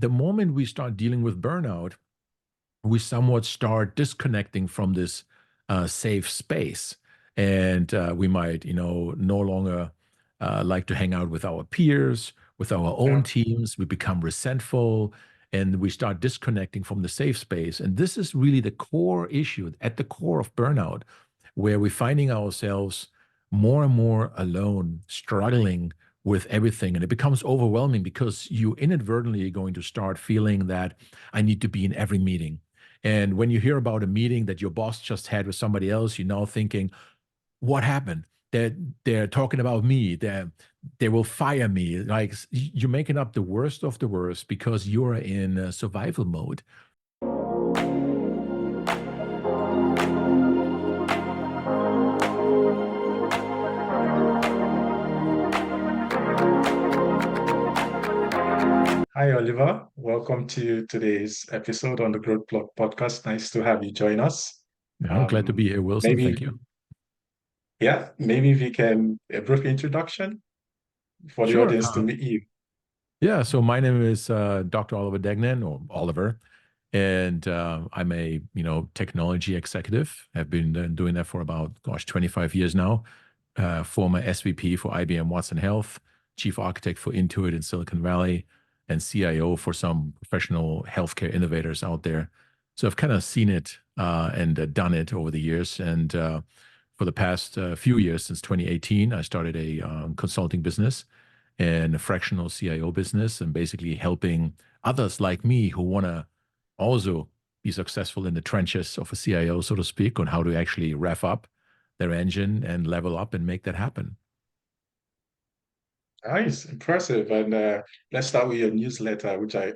the moment we start dealing with burnout, we somewhat start disconnecting from this safe space. And we might, no longer like to hang out with our peers, with our own teams. We become resentful and we start disconnecting from the safe space. And this is really the core issue at the core of burnout, where we're finding ourselves more and more alone, struggling with everything. And it becomes overwhelming because you inadvertently are going to start feeling that I need to be in every meeting. And when you hear about a meeting that your boss just had with somebody else, you're now thinking, what happened? They're talking about me. They will fire me. Like, you're making up the worst of the worst because you're in survival mode. Hi, Oliver. Welcome to today's episode on the Growth Blog podcast. Nice to have you join us. I'm glad to be here, Wilson. Thank you. Maybe we can a brief introduction for the audience to meet you. Yeah, so my name is Dr. Oliver Degnan, or Oliver, and I'm a technology executive. I've been doing that for about 25 years now. Former SVP for IBM Watson Health, chief architect for Intuit in Silicon Valley, and CIO for some professional healthcare innovators out there. So I've kind of seen it and done it over the years. And for the past few years, since 2018, I started a consulting business and a fractional CIO business, and basically helping others like me who want to also be successful in the trenches of a CIO, so to speak, on how to actually rev up their engine and level up and make that happen. Nice, impressive. And let's start with your newsletter, which I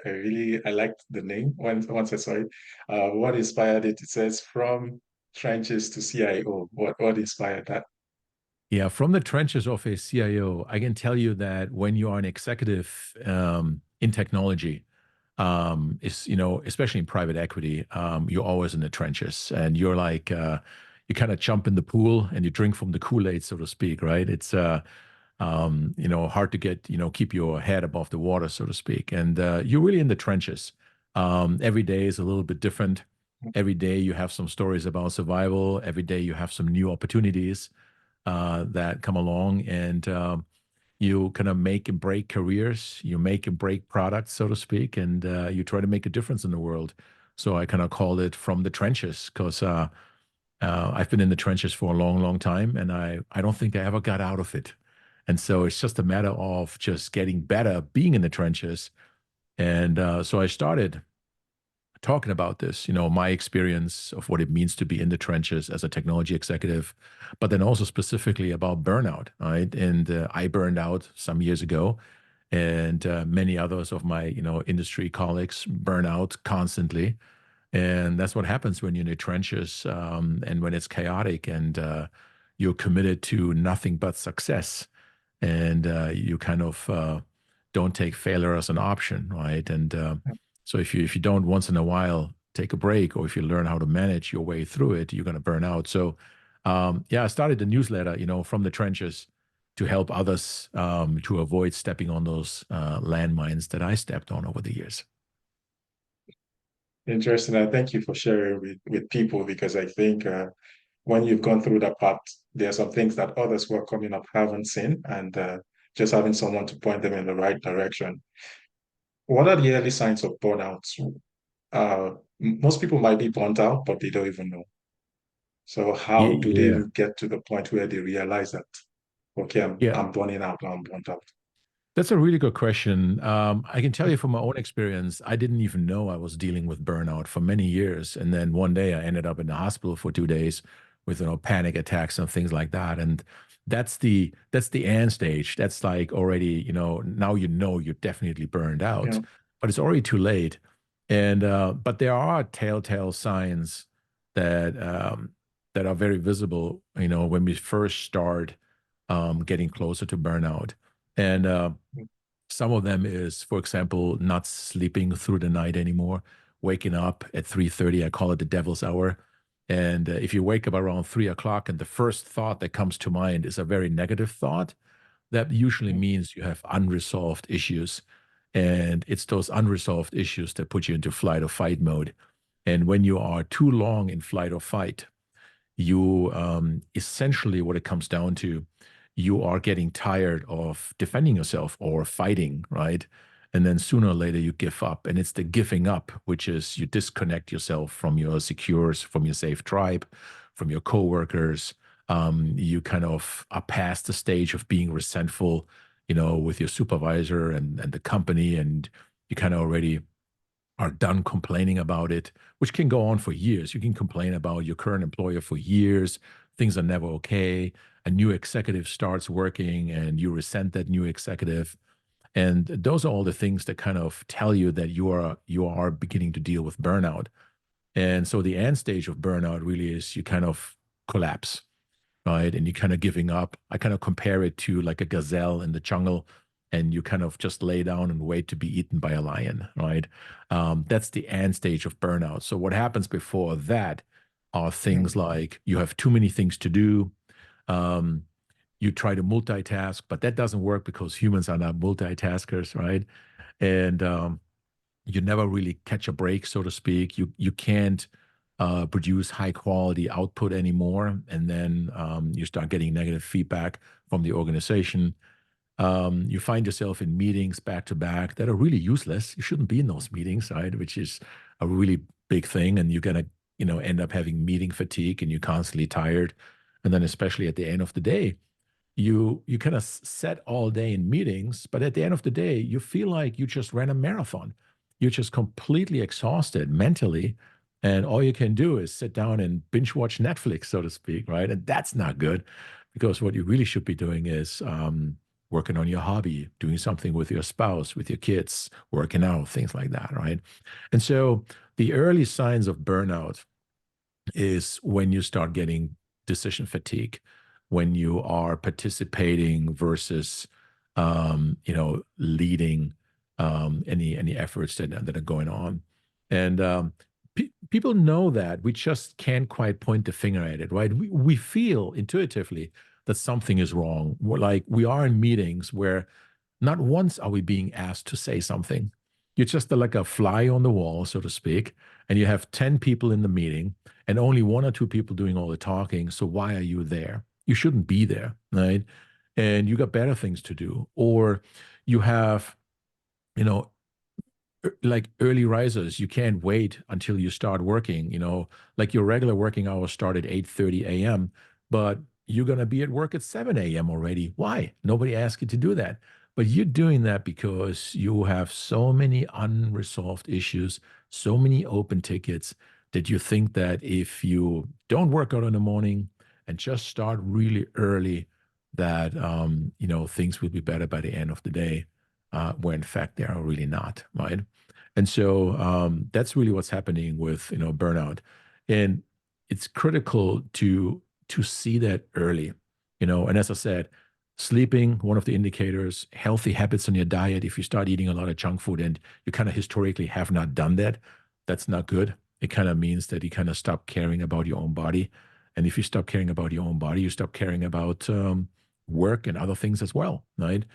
liked the name once I saw it. What inspired it? It says from trenches to CIO. What inspired that? Yeah, from the trenches of a CIO, I can tell you that when you are an executive in technology, especially in private equity, you're always in the trenches, and you're like, you kind of jump in the pool and you drink from the Kool-Aid, so to speak, right? It's hard to get, keep your head above the water, so to speak. And you're really in the trenches. Every day is a little bit different. Every day you have some stories about survival. Every day you have some new opportunities that come along, and you kind of make and break careers. You make and break products, so to speak, and you try to make a difference in the world. So I kind of called it from the trenches because I've been in the trenches for a long, long time, and I don't think I ever got out of it. And so it's just a matter of just getting better, being in the trenches. And so I started talking about this, my experience of what it means to be in the trenches as a technology executive, but then also specifically about burnout, right? And I burned out some years ago, and many others of my, industry colleagues burn out constantly. And that's what happens when you're in the trenches and when it's chaotic and you're committed to nothing but success. And you kind of don't take failure as an option, right? And so if you don't once in a while take a break, or if you learn how to manage your way through it, you're going to burn out. So I started the newsletter, from the trenches to help others to avoid stepping on those landmines that I stepped on over the years. Interesting. And thank you for sharing with people, because I think when you've gone through that path, there are some things that others who are coming up haven't seen, and just having someone to point them in the right direction. What are the early signs of burnout? Most people might be burnt out, but they don't even know. So how do they Yeah. even get to the point where they realize that, okay, I'm burning out, I'm burnt out? That's a really good question. I can tell you from my own experience, I didn't even know I was dealing with burnout for many years. And then one day I ended up in the hospital for 2 days with, panic attacks and things like that. And that's the end stage. That's like already, now you're definitely burned out, but it's already too late. And but there are telltale signs that that are very visible, when we first start getting closer to burnout. And some of them is, for example, not sleeping through the night anymore, waking up at 3:30. I call it the devil's hour. And if you wake up around 3 o'clock and the first thought that comes to mind is a very negative thought, that usually means you have unresolved issues. And it's those unresolved issues that put you into flight or fight mode. And when you are too long in flight or fight, you essentially, what it comes down to, you are getting tired of defending yourself or fighting, right? And then sooner or later you give up. And it's the giving up, which is you disconnect yourself from your secures, from your safe tribe, from your coworkers. You kind of are past the stage of being resentful, with your supervisor and the company, and you kind of already are done complaining about it, which can go on for years. You can complain about your current employer for years. Things are never okay. A new executive starts working and you resent that new executive. And those are all the things that kind of tell you that you are beginning to deal with burnout. And so the end stage of burnout really is you kind of collapse, right? And you kind of giving up. I kind of compare it to like a gazelle in the jungle, and you kind of just lay down and wait to be eaten by a lion, right? That's the end stage of burnout. So what happens before that are things like you have too many things to do. You try to multitask, but that doesn't work because humans are not multitaskers, right? And you never really catch a break, so to speak. You can't produce high quality output anymore, and then you start getting negative feedback from the organization. You find yourself in meetings back to back that are really useless. You shouldn't be in those meetings, right? Which is a really big thing, and you're gonna, end up having meeting fatigue, and you're constantly tired. And then, especially at the end of the day, you kind of sit all day in meetings, but at the end of the day, you feel like you just ran a marathon. You're just completely exhausted mentally, and all you can do is sit down and binge watch Netflix, so to speak, right? And that's not good, because what you really should be doing is working on your hobby, doing something with your spouse, with your kids, working out, things like that, right? And so the early signs of burnout is when you start getting decision fatigue, when you are participating versus leading any efforts that are going on. And people know that. We just can't quite point the finger at it, right? We feel intuitively that something is wrong. Like we are in meetings where not once are we being asked to say something. You're just like a fly on the wall, so to speak, and you have 10 people in the meeting and only one or two people doing all the talking. So why are you there? You shouldn't be there, right? And you got better things to do. Or you have, like early risers, you can't wait until you start working, like your regular working hours start at 8:30 a.m., but you're going to be at work at 7 a.m. already. Why? Nobody asked you to do that. But you're doing that because you have so many unresolved issues, so many open tickets, that you think that if you don't work out in the morning and just start really early, that things will be better by the end of the day, where in fact they are really not, right? And so that's really what's happening with burnout, and it's critical to see that early, And as I said, sleeping, one of the indicators, healthy habits on your diet. If you start eating a lot of junk food and you kind of historically have not done that, that's not good. It kind of means that you kind of stop caring about your own body. And if you stop caring about your own body, you stop caring about work and other things as well, right?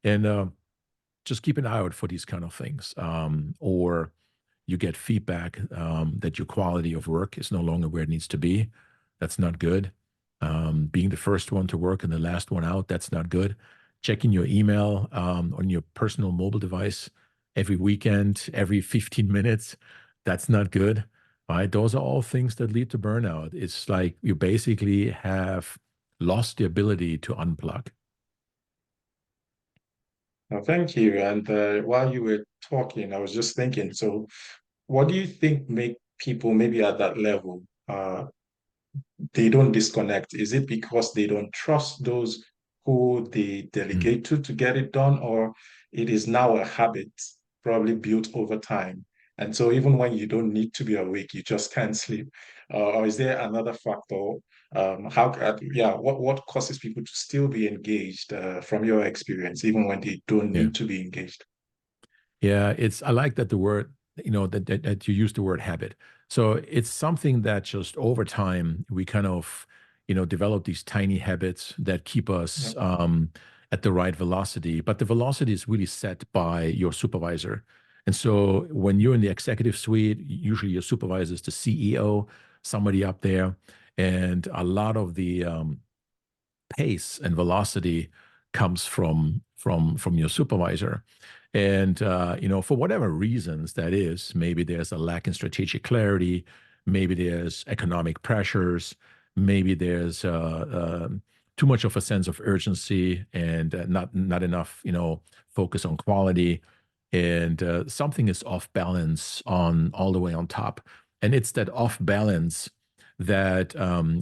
And just keep an eye out for these kind of things. Or you get feedback that your quality of work is no longer where it needs to be. That's not good. Being the first one to work and the last one out, that's not good. Checking your email on your personal mobile device every weekend, every 15 minutes, that's not good, right? Those are all things that lead to burnout. It's like you basically have lost the ability to unplug. Thank you. And while you were talking, I was just thinking, so what do you think make people maybe at that level, they don't disconnect? Is it because they don't trust those who they Mm. delegate to get it done, or it is now a habit probably built over time? And so even when you don't need to be awake, you just can't sleep. Or is there another factor? What causes people to still be engaged from your experience, even when they don't Yeah. need to be engaged? Yeah, I like that the word, that you use the word habit. So it's something that just over time we kind of, develop these tiny habits that keep us at the right velocity, but the velocity is really set by your supervisor. And so when you're in the executive suite, usually your supervisor is the CEO, somebody up there, and a lot of the pace and velocity comes from your supervisor. And for whatever reasons that is, maybe there's a lack in strategic clarity, maybe there's economic pressures, maybe there's too much of a sense of urgency and not enough focus on quality, and something is off balance on all the way on top. And it's that off balance that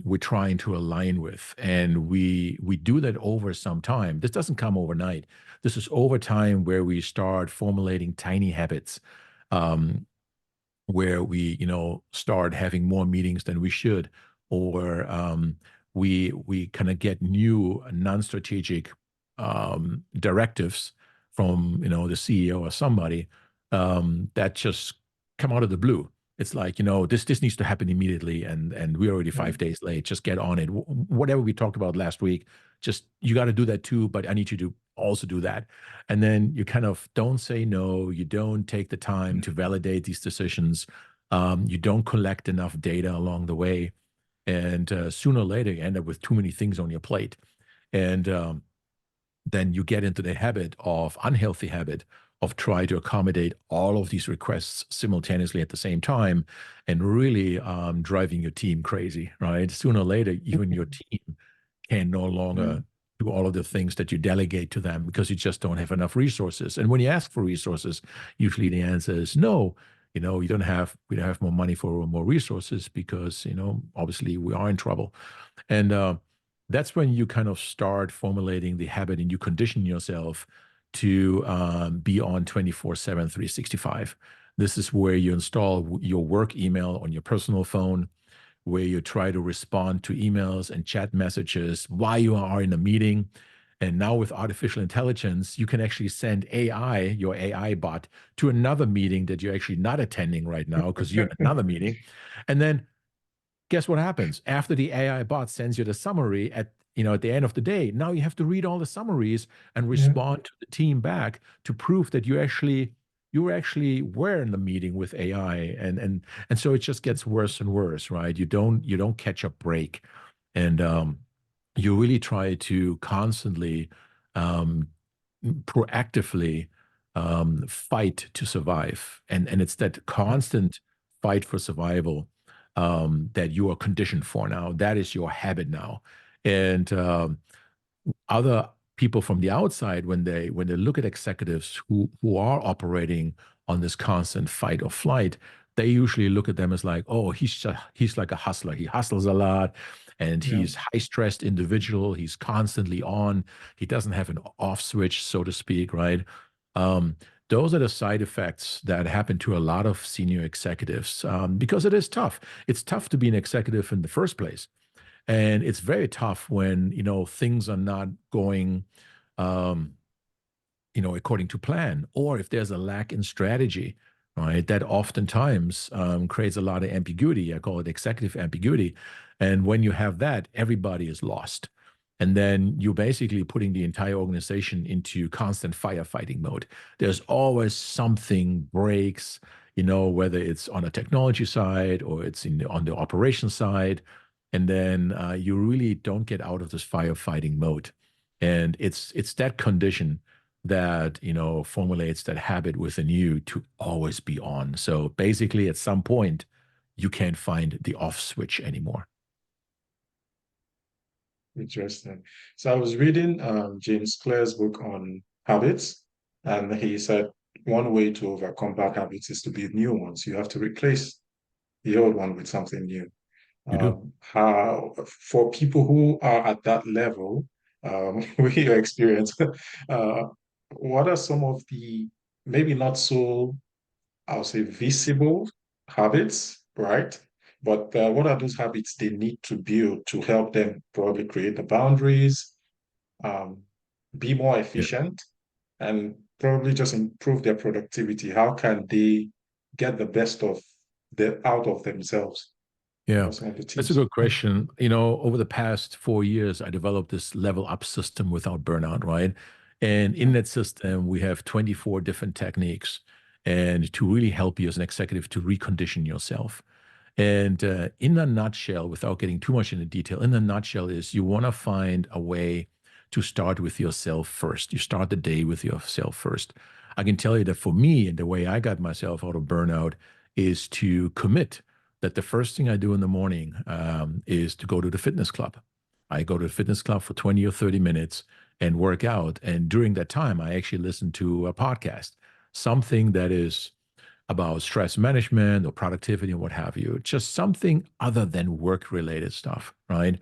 we're trying to align with. And we do that over some time. This doesn't come overnight. This is over time where we start formulating tiny habits, where we, start having more meetings than we should, or we kind of get new non-strategic directives from, the CEO or somebody that just come out of the blue. It's like, this needs to happen immediately, and we're already 5 days late. Just get on it. Whatever we talked about last week, just you got to do that too, but I need you to also do that. And then you kind of don't say no. You don't take the time to validate these decisions. You don't collect enough data along the way. And sooner or later, you end up with too many things on your plate. And then you get into the unhealthy habit of trying to accommodate all of these requests simultaneously at the same time, and really driving your team crazy, right? Sooner or later, even your team can no longer do all of the things that you delegate to them because you just don't have enough resources. And when you ask for resources, usually the answer is no. We don't have more money for more resources because, obviously we are in trouble. And that's when you kind of start formulating the habit, and you condition yourself to be on 24/7, 365. This is where you install your work email on your personal phone, where you try to respond to emails and chat messages while you are in a meeting. And now with artificial intelligence, you can actually send your AI bot, to another meeting that you're actually not attending right now because you're in another meeting. And then guess what happens? After the AI bot sends you the summary at the end of the day, now you have to read all the summaries and respond to the team back to prove that you actually were in the meeting with AI. And so it just gets worse and worse, right? You don't catch a break. And you really try to constantly, proactively fight to survive. And it's that constant fight for survival that you are conditioned for now. That is your habit now. And other people from the outside, when they look at executives who are operating on this constant fight or flight, they usually look at them as like, oh, he's like a hustler. He hustles a lot, and he's high-stressed individual. He's constantly on. He doesn't have an off switch, so to speak, right? Those are the side effects that happen to a lot of senior executives, because it is tough. It's tough to be an executive in the first place. And it's very tough when, things are not going, according to plan, or if there's a lack in strategy, right? That oftentimes creates a lot of ambiguity. I call it executive ambiguity. And when you have that, everybody is lost. And then you're basically putting the entire organization into constant firefighting mode. There's always something breaks, whether it's on a technology side or it's on the operation side. And then you really don't get out of this firefighting mode. And it's that condition that, formulates that habit within you to always be on. So basically, at some point, you can't find the off switch anymore. Interesting. So I was reading James Clear's book on habits, and he said one way to overcome bad habits is to build new ones. You have to replace the old one with something new. You do. How for people who are at that level, with your experience, what are some of the maybe not so, I'll say, visible habits, right? But what are those habits they need to build to help them probably create the boundaries, um, be more Yeah. efficient, and probably just improve their productivity? How can they get the best out of themselves? Yeah, Some of the that's a tips. good question. You know, over the past 4 years, I developed this level up system without burnout, right? And in that system, we have 24 different techniques and to really help you as an executive to recondition yourself. And in a nutshell, without getting too much into detail, in a nutshell is you want to find a way to start with yourself first. You start the day with yourself first. I can tell you that for me, and the way I got myself out of burnout is to commit that the first thing I do in the morning is to go to the fitness club. I go to the fitness club for 20 or 30 minutes and work out. And during that time, I actually listen to a podcast, something that is about stress management or productivity and what have you, just something other than work related stuff, right?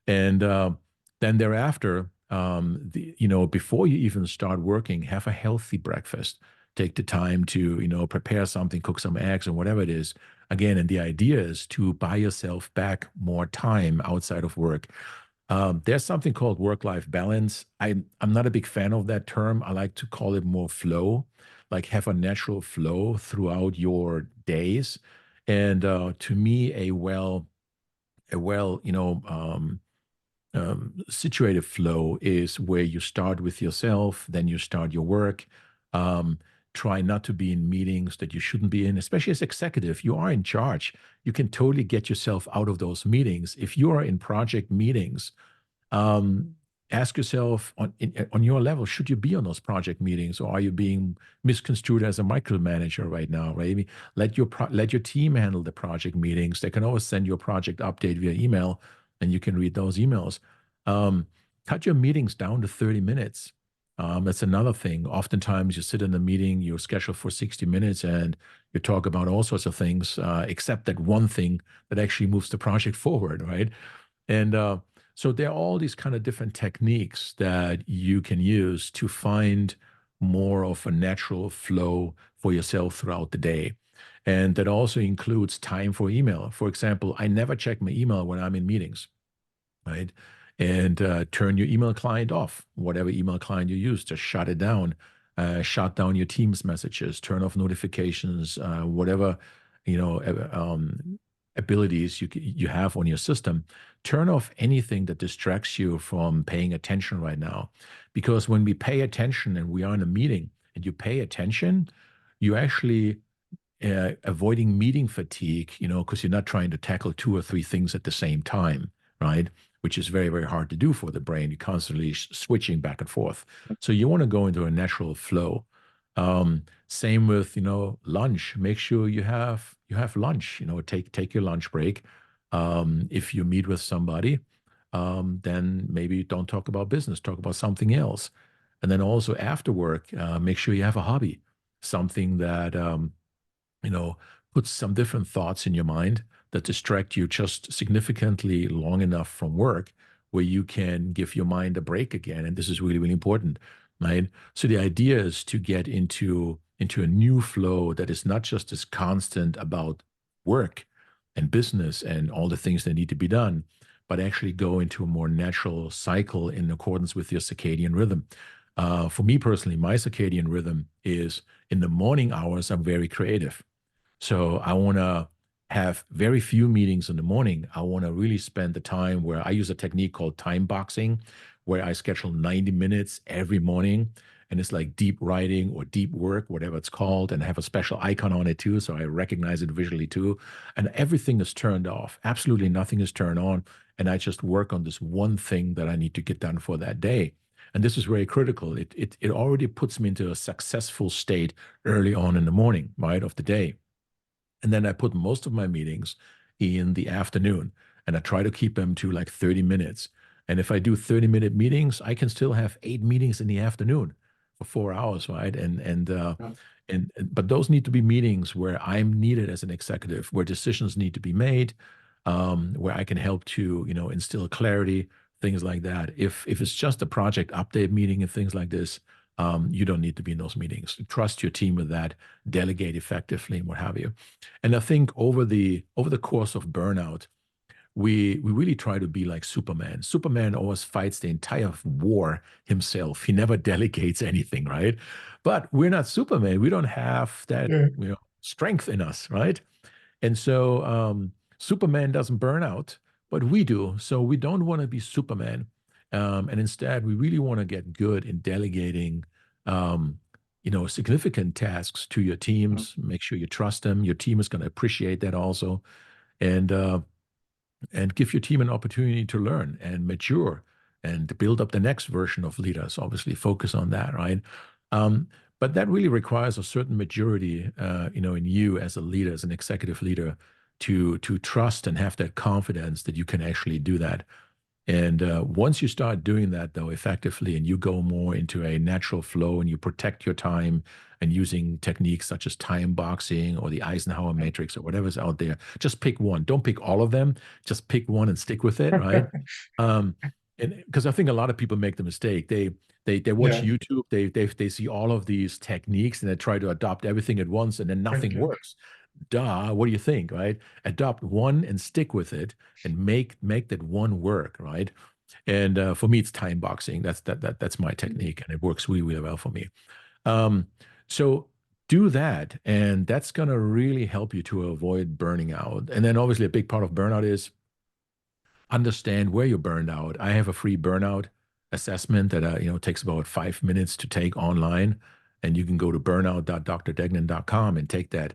And then thereafter, before you even start working, have a healthy breakfast. Take the time to, prepare something, cook some eggs or whatever it is. Again, and the idea is to buy yourself back more time outside of work. There's something called work-life balance. I'm not a big fan of that term. I like to call it more flow, like have a natural flow throughout your days. And to me, a well, situated flow is where you start with yourself, then you start your work. Um, Try not to be in meetings that you shouldn't be in, especially as executive. You are in charge. You can totally get yourself out of those meetings. If you are in project meetings, um, ask yourself on your level, should you be on those project meetings, or are you being misconstrued as a micromanager right now? Right? I mean, let your team handle the project meetings. They can always send you a project update via email, and you can read those emails. Um, Cut your meetings down to 30 minutes. That's another thing. Oftentimes, you sit in a meeting, you're scheduled for 60 minutes, and you talk about all sorts of things, except that one thing that actually moves the project forward, right? And so there are all these kind of different techniques that you can use to find more of a natural flow for yourself throughout the day. And that also includes time for email. For example, I never check my email when I'm in meetings, right? And turn your email client off. Whatever email client you use, just shut it down. Shut down your Teams messages, turn off notifications, whatever you know abilities you have on your system. Turn off anything that distracts you from paying attention right now, because when we pay attention and we are in a meeting and you pay attention, you actually avoiding meeting fatigue, because you're not trying to tackle two or three things at the same time, right? Which is very, very hard to do for the brain. You're constantly switching back and forth. So you want to go into a natural flow. Same with, lunch. Make sure you have lunch. Take your lunch break. If you meet with somebody, then maybe don't talk about business. Talk about something else. And then also after work, make sure you have a hobby, something that you know, put some different thoughts in your mind that distract you just significantly long enough from work where you can give your mind a break again. And this is really, really important, right? So the idea is to get into a new flow that is not just as constant about work and business and all the things that need to be done, but actually go into a more natural cycle in accordance with your circadian rhythm. For me personally, my circadian rhythm is in the morning hours, I'm very creative. So I want to have very few meetings in the morning. I want to really spend the time where I use a technique called time boxing, where I schedule 90 minutes every morning. And it's like deep writing or deep work, whatever it's called. And I have a special icon on it too. So I recognize it visually too. And everything is turned off. Absolutely nothing is turned on. And I just work on this one thing that I need to get done for that day. And this is very critical. It already puts me into a successful state early on in the morning, right, of the day. And then I put most of my meetings in the afternoon, and I try to keep them to like 30 minutes. And if I do 30-minute meetings, I can still have 8 meetings in the afternoon for 4 hours, right? Yeah. But those need to be meetings where I'm needed as an executive, where decisions need to be made, where I can help to, instill clarity, things like that. If it's just a project update meeting and things like this, you don't need to be in those meetings. Trust your team with that, delegate effectively, and what have you. And I think over the course of burnout, we really try to be like Superman. Superman always fights the entire war himself. He never delegates anything, right? But we're not Superman. We don't have that Yeah. strength in us, right? And so Superman doesn't burn out, but we do. So we don't want to be Superman. And instead, we really want to get good in delegating, significant tasks to your teams. Make sure you trust them. Your team is going to appreciate that also, and give your team an opportunity to learn and mature and to build up the next version of leaders. Obviously, focus on that, right? But that really requires a certain maturity, in you as a leader, as an executive leader, to trust and have that confidence that you can actually do that. And once you start doing that, though, effectively, and you go more into a natural flow and you protect your time and using techniques such as time boxing or the Eisenhower matrix or whatever's out there, just pick one. Don't pick all of them. Just pick one and stick with it, right? And because I think a lot of people make the mistake. They watch YouTube, they see all of these techniques and they try to adopt everything at once, and then nothing works. Duh, what do you think, right? Adopt one and stick with it and make that one work, right? And for me, it's time boxing. That's my technique, and it works really, really well for me. So do that, and that's going to really help you to avoid burning out. And then obviously a big part of burnout is understand where you're burned out. I have a free burnout assessment that takes about 5 minutes to take online, and you can go to burnout.drdegnan.com and take that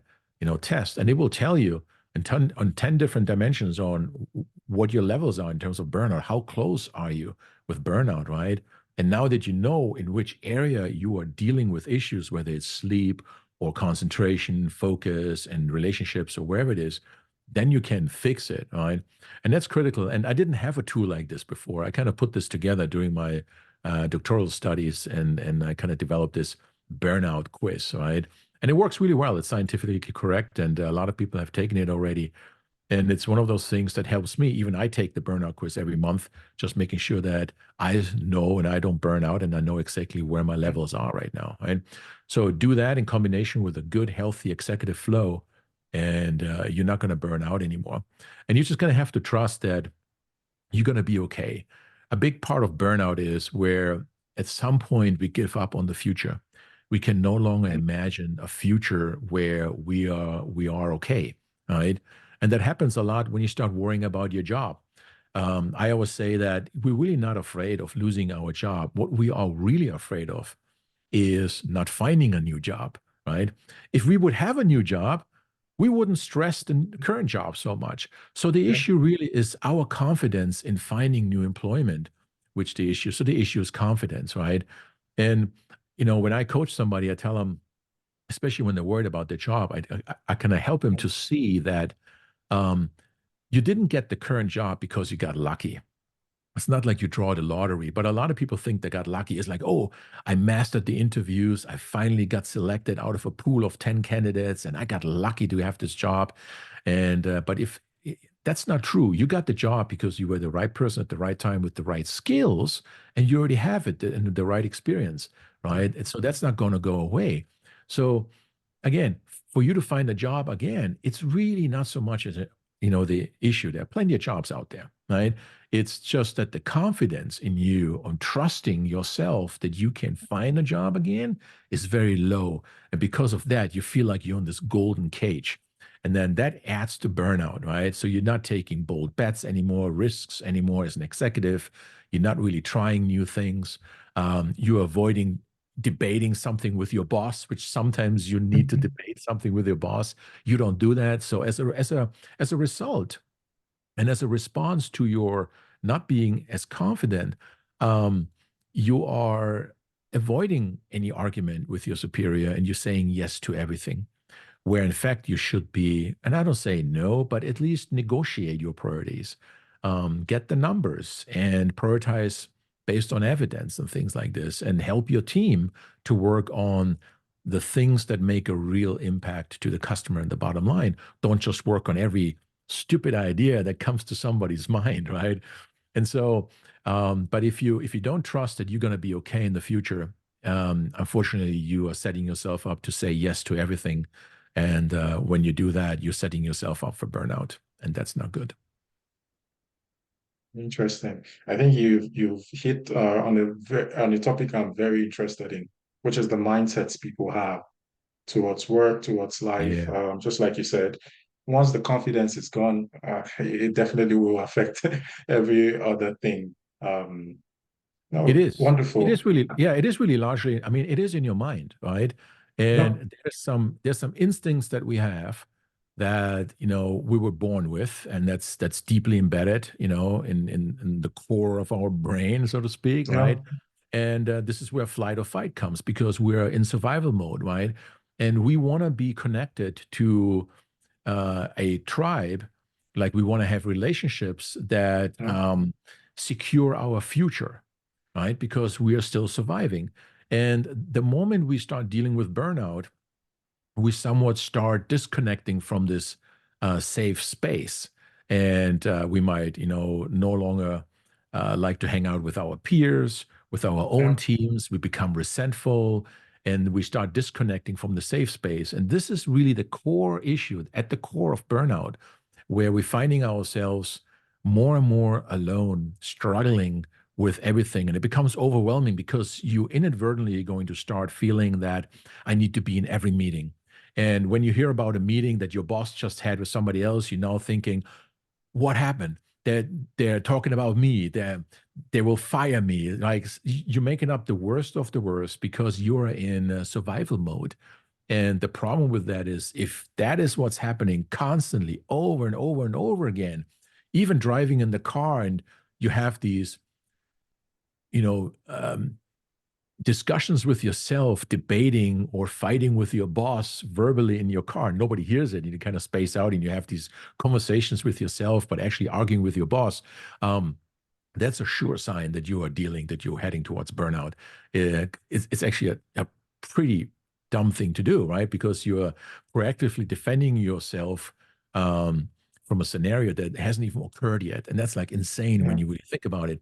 test, and it will tell you on 10 different dimensions on what your levels are in terms of burnout. How close are you with burnout, right? And now that you know in which area you are dealing with issues, whether it's sleep or concentration, focus, and relationships, or wherever it is, then you can fix it, right? And that's critical. And I didn't have a tool like this before. I kind of put this together during my doctoral studies, and I kind of developed this burnout quiz, right? And it works really well. It's scientifically correct, and a lot of people have taken it already. And it's one of those things that helps me. Even I take the burnout quiz every month, just making sure that I know and I don't burn out, and I know exactly where my levels are right now, right? So do that in combination with a good, healthy executive flow, and you're not going to burn out anymore. And you're just going to have to trust that you're going to be okay. A big part of burnout is where at some point we give up on the future. We can no longer imagine a future where we are okay, right? And that happens a lot when you start worrying about your job. I always say that we're really not afraid of losing our job. What we are really afraid of is not finding a new job, right? If we would have a new job, we wouldn't stress the current job so much. So the issue really is our confidence in finding new employment, so the issue is confidence, right? And when I coach somebody, I tell them, especially when they're worried about their job, I kind of help them to see that you didn't get the current job because you got lucky. It's not like you draw the lottery, but a lot of people think they got lucky. It's like, oh, I mastered the interviews. I finally got selected out of a pool of 10 candidates, and I got lucky to have this job. But if that's not true, you got the job because you were the right person at the right time with the right skills, and you already have it and the right experience, right? And so that's not going to go away. So again, for you to find a job again, it's really not so much as the issue. There are plenty of jobs out there, right? It's just that the confidence in you on trusting yourself that you can find a job again is very low. And because of that, you feel like you're in this golden cage. And then that adds to burnout, right? So you're not taking bold bets anymore, risks anymore as an executive. You're not really trying new things. You're avoiding debating something with your boss, which sometimes you need to debate something with your boss. You don't do that. So as a result, and as a response to your not being as confident, you are avoiding any argument with your superior, and you're saying yes to everything, where in fact you should be, and I don't say no, but at least negotiate your priorities, get the numbers and prioritize based on evidence and things like this, and help your team to work on the things that make a real impact to the customer and the bottom line. Don't just work on every stupid idea that comes to somebody's mind, right? And so, but if you don't trust that you're going to be okay in the future, unfortunately, you are setting yourself up to say yes to everything. And when you do that, you're setting yourself up for burnout, and that's not good. Interesting. I think you've hit on a topic I'm very interested in, which is the mindsets people have towards work, towards life. Yeah. Just like you said, once the confidence is gone, it definitely will affect every other thing. It No, is. It wonderful. is really, yeah, it is really largely, I mean, it is in your mind, right? No, And there's some instincts that we have that, we were born with, and that's deeply embedded, in the core of our brain, so to speak, right? no, And this is where flight or fight comes because we're in survival mode, right? And we want to be connected to a tribe, like we want to have relationships that no, secure our future, right? Because we are still surviving. And the moment we start dealing with burnout, we somewhat start disconnecting from this safe space. And we might, no longer like to hang out with our peers, with our own no, teams. We become resentful and we start disconnecting from the safe space. And this is really the core issue at the core of burnout, where we're finding ourselves more and more alone, struggling with everything. And it becomes overwhelming because you inadvertently are going to start feeling that I need to be in every meeting. And when you hear about a meeting that your boss just had with somebody else, you're now thinking, what happened? They're talking about me. They will fire me. Like you're making up the worst of the worst because you're in survival mode. And the problem with that is if that is what's happening constantly over and over and over again, even driving in the car and you have these, you know, um, discussions with yourself, debating or fighting with your boss verbally in your car. Nobody hears it. You kind of space out and you have these conversations with yourself, but actually arguing with your boss. That's a sure sign that that you're heading towards burnout. It's actually a pretty dumb thing to do, right? Because you're proactively defending yourself from a scenario that hasn't even occurred yet. And that's like insane when no, you really think about it.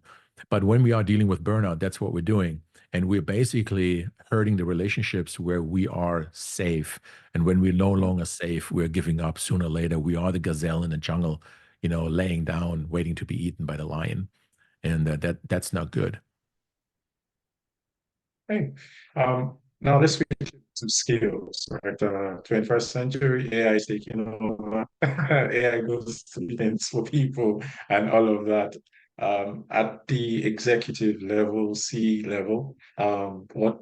But when we are dealing with burnout, that's what we're doing. And we're basically hurting the relationships where we are safe. And when we're no longer safe, we're giving up sooner or later. We are the gazelle in the jungle, laying down, waiting to be eaten by the lion. And that's not good. hey. Now let's switch to skills, right? 21st century, AI is taking over. AI goes to meetings for people and all of that. At the executive level, C level, what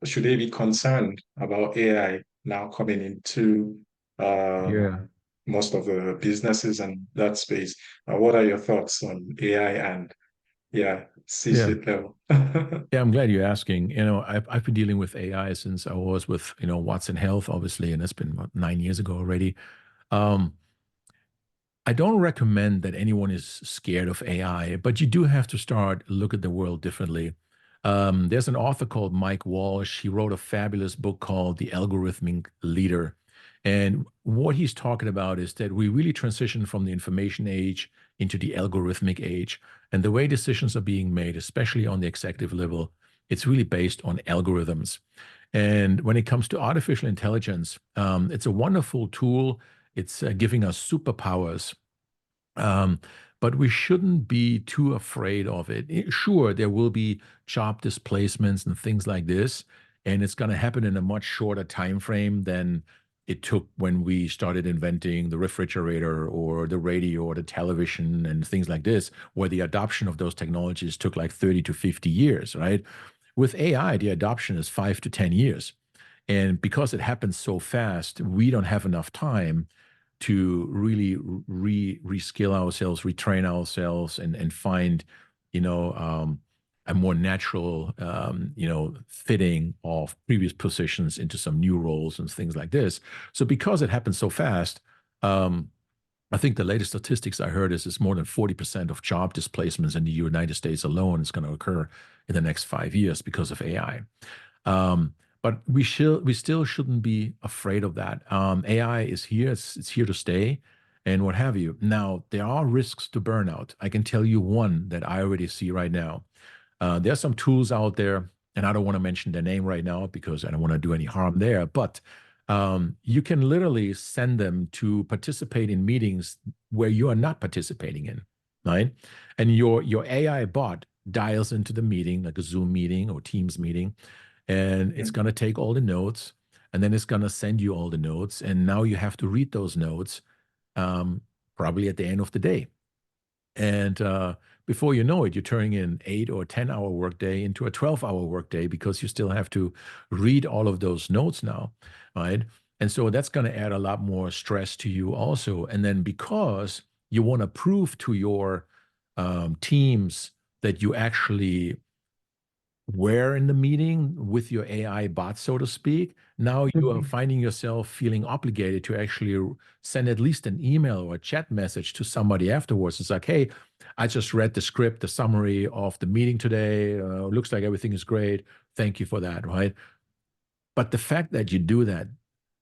should they be concerned about AI now coming into um, Yeah. most of the businesses and that space? What are your thoughts on AI and yeah, Yeah. C-suite level? Yeah, I'm glad you're asking. I've been dealing with AI since I was with, Watson Health, obviously, and it's been what, 9 years ago already. Um, I don't recommend that anyone is scared of AI, but you do have to start look at the world differently. There's an author called Mike Walsh. He wrote a fabulous book called The Algorithmic Leader. And what he's talking about is that we really transition from the information age into the algorithmic age. And the way decisions are being made, especially on the executive level, it's really based on algorithms. And when it comes to artificial intelligence, it's a wonderful tool. It's giving us superpowers, um, but we shouldn't be too afraid of it. Sure, there will be job displacements and things like this, and it's going to happen in a much shorter time frame than it took when we started inventing the refrigerator or the radio or the television and things like this, where the adoption of those technologies took like 30 to 50 years, right? With AI, the adoption is 5 to 10 years. And because it happens so fast, we don't have enough time to really reskill ourselves, retrain ourselves, and find, a more natural, fitting of previous positions into some new roles and things like this. So because it happens so fast, I think the latest statistics I heard is more than 40% of job displacements in the United States alone is going to occur in the next 5 years because of AI. But we still shouldn't be afraid of that. AI is here; it's here to stay, and what have you. Now there are risks to burnout. I can tell you one that I already see right now. There's some tools out there, and I don't want to mention their name right now because I don't want to do any harm there. But you can literally send them to participate in meetings where you are not participating in, right? And your AI bot dials into the meeting, like a Zoom meeting or Teams meeting, and it's going to take all the notes, and then it's going to send you all the notes, and now you have to read those notes probably at the end of the day. And before you know it, you're turning an 8 or 10-hour workday into a 12-hour workday because you still have to read all of those notes now, right? And so that's going to add a lot more stress to you also. And then because you want to prove to your teams that you actually were in the meeting with your AI bot, so to speak, now you are finding yourself feeling obligated to actually send at least an email or a chat message to somebody afterwards. It's like, hey, I just read the script, the summary of the meeting today. Looks like everything is great. Thank you for that, right? But the fact that you do that,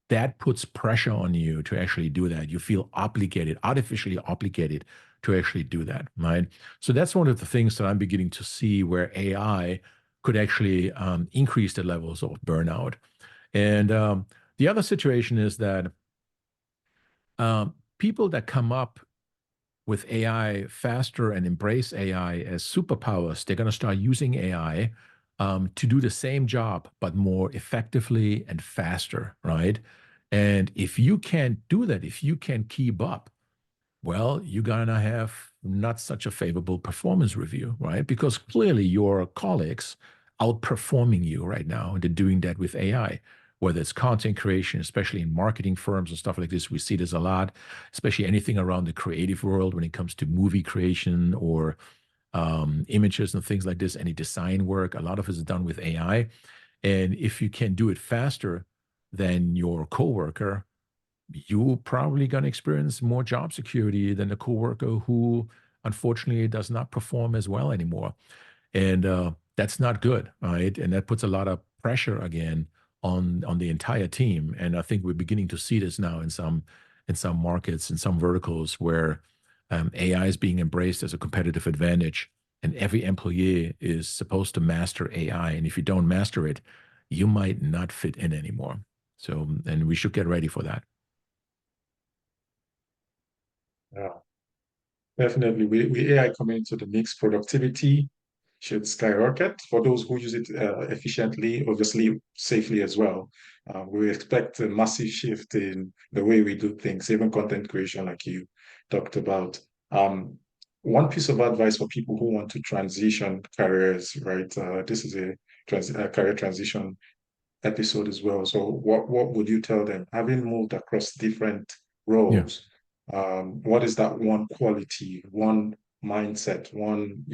that puts pressure on you to actually do that. You feel obligated, artificially obligated to actually do that, right? So that's one of the things that I'm beginning to see where AI could actually increase the levels of burnout. And the other situation is that people that come up with AI faster and embrace AI as superpowers, they're going to start using AI to do the same job, but more effectively and faster, right? And if you can't do that, if you can't keep up, well, you're going to have not such a favorable performance review, right? Because clearly your colleagues outperforming you right now, and they're doing that with AI, whether it's content creation, especially in marketing firms and stuff like this. We see this a lot, especially anything around the creative world when it comes to movie creation or images and things like this, any design work. A lot of it is done with AI. And if you can do it faster than your coworker, you're probably going to experience more job security than a coworker who unfortunately does not perform as well anymore. And that's not good, right? And that puts a lot of pressure again on the entire team. And I think we're beginning to see this now in some markets, in some verticals where AI is being embraced as a competitive advantage, and every employee is supposed to master AI. And if you don't master it, you might not fit in anymore. So, and we should get ready for that. Yeah, definitely. With AI coming into the mix, productivity should skyrocket for those who use it efficiently, obviously safely as well. We expect a massive shift in the way we do things, even content creation, like you talked about. One piece of advice for people who want to transition careers, right? This is a career transition episode as well. So what would you tell them? Having moved across different Yeah. roles, what is that one quality, one mindset, one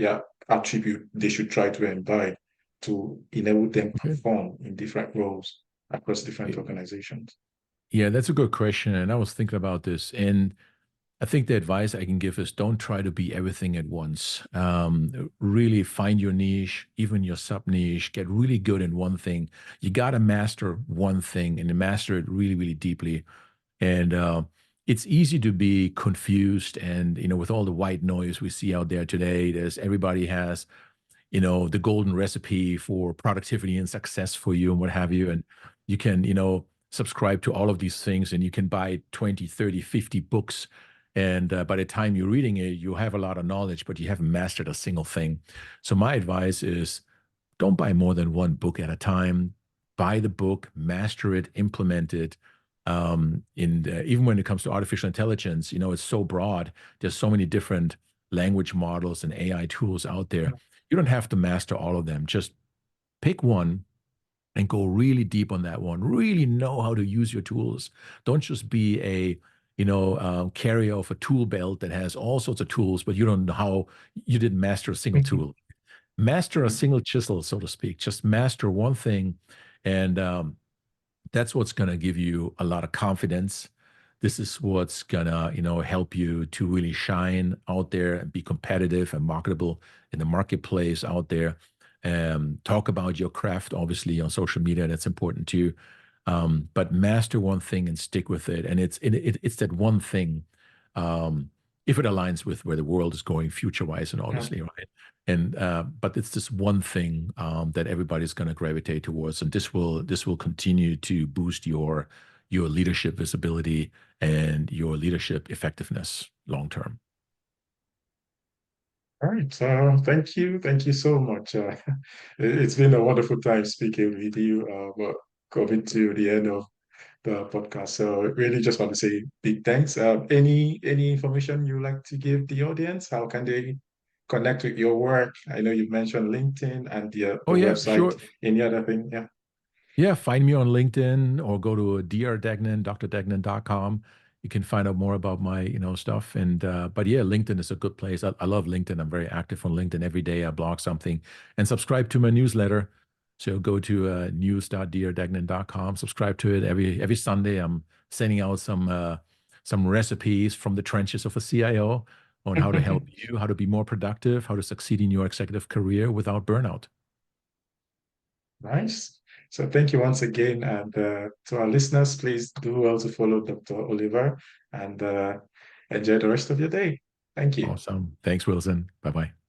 attribute they should try to imbibe to enable them Okay. perform in different roles across different Yeah, organizations? yeah, that's a good question. And I was thinking about this. And I think the advice I can give is don't try to be everything at once. Really find your niche, even your sub niche, get really good in one thing. You got to master one thing and master it really, really deeply. And it's easy to be confused. And, with all the white noise we see out there today, everybody has, the golden recipe for productivity and success for you and what have you. And you can, subscribe to all of these things and you can buy 20, 30, 50 books. And by the time you're reading it, you have a lot of knowledge, but you haven't mastered a single thing. So my advice is don't buy more than one book at a time. Buy the book, master it, implement it. Even when it comes to artificial intelligence, it's so broad. There's so many different language models and AI tools out there. You don't have to master all of them. Just pick one and go really deep on that one. Really know how to use your tools. Don't just be a carrier of a tool belt that has all sorts of tools, but you don't know how you didn't master a single tool. Master a single chisel, so to speak. Just master one thing, and that's what's going to give you a lot of confidence. This is what's gonna, help you to really shine out there and be competitive and marketable in the marketplace out there. Talk about your craft, obviously, on social media. That's important too. But master one thing and stick with it. And it's that one thing, if it aligns with where the world is going future-wise, and obviously, right? And but it's this one thing that everybody's going to gravitate towards, and this will continue to boost your leadership visibility and your leadership effectiveness long term. All right. Thank you. Thank you so much. It's been a wonderful time speaking with you. But coming to the end of the podcast. So really just want to say big thanks. Any information you like to give the audience? How can they connect with your work? I know you've mentioned LinkedIn and Oh the yeah, website. sure. Any other thing? Yeah. Yeah, find me on LinkedIn or go to 𝗟𝗃𝗃, drdegnan.com. You can find out more about my, stuff. And but yeah, LinkedIn is a good place. I love LinkedIn. I'm very active on LinkedIn every day. I blog something and subscribe to my newsletter. So go to news.𝗟𝗃𝗃.com. Subscribe to it every Sunday. I'm sending out some recipes from the trenches of a CIO on how to help you, how to be more productive, how to succeed in your executive career without burnout. Nice. So thank you once again. And to our listeners, please do well to follow Dr. Oliver and enjoy the rest of your day. Thank you. Awesome. Thanks, Wilson. Bye-bye.